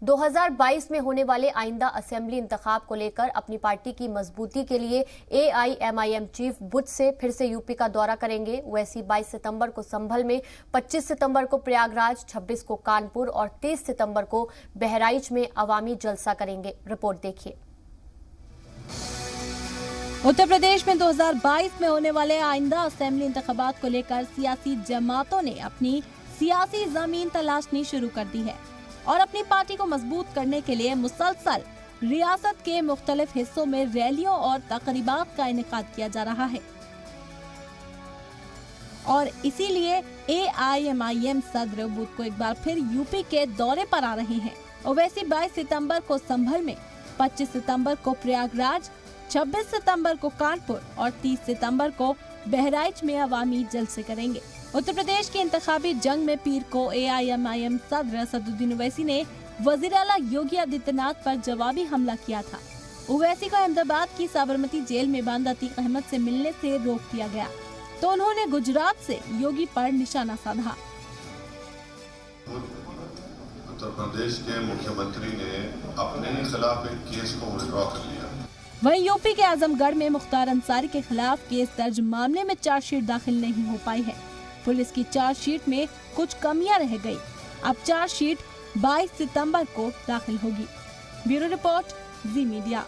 2022 में होने वाले आइंदा असेंबली इंतखाब को लेकर अपनी पार्टी की मजबूती के लिए AIMIM चीफ बुध से फिर से यूपी का दौरा करेंगे। वैसी 22 सितंबर को संभल में, 25 सितंबर को प्रयागराज, 26 को कानपुर और 30 सितंबर को बहराइच में अवामी जलसा करेंगे। रिपोर्ट देखिए। उत्तर प्रदेश में 2022 में होने वाले आइंदा असेंबली इंतखाबात को लेकर सियासी जमातों ने अपनी सियासी जमीन तलाशनी शुरू कर दी है और अपनी पार्टी को मजबूत करने के लिए मुसलसल रियासत के मुख्तलिफ हिस्सों में रैलियों और तकरीबात का इनेकाद किया जा रहा है और इसीलिए AIMIM सदर बुध को एक बार फिर यूपी के दौरे पर आ रहे हैं। ओवैसी 22 सितंबर को संभल में, 25 सितंबर को प्रयागराज, 26 सितंबर को कानपुर और 30 सितंबर को बहराइच में अवामी जलसे करेंगे। उत्तर प्रदेश की इंतखाबी जंग में पीर को AIMIM सदर असदुद्दीन ओवैसी ने वजीर आला योगी आदित्यनाथ पर जवाबी हमला किया था। ओवैसी को अहमदाबाद की साबरमती जेल में बंद अतीक अहमद से मिलने से रोक दिया गया तो उन्होंने गुजरात से योगी पर निशाना साधा। उत्तर प्रदेश के मुख्यमंत्री ने अपने खिलाफ एक केस को विड्रॉ कर लिया। वहीं यूपी के आजमगढ़ में मुख्तार अंसारी के खिलाफ केस दर्ज मामले में चार्जशीट दाखिल नहीं हो पाई है। पुलिस की चार्जशीट में कुछ कमियां रह गई। अब चार्जशीट 22 सितंबर को दाखिल होगी। ब्यूरो रिपोर्ट, जी मीडिया।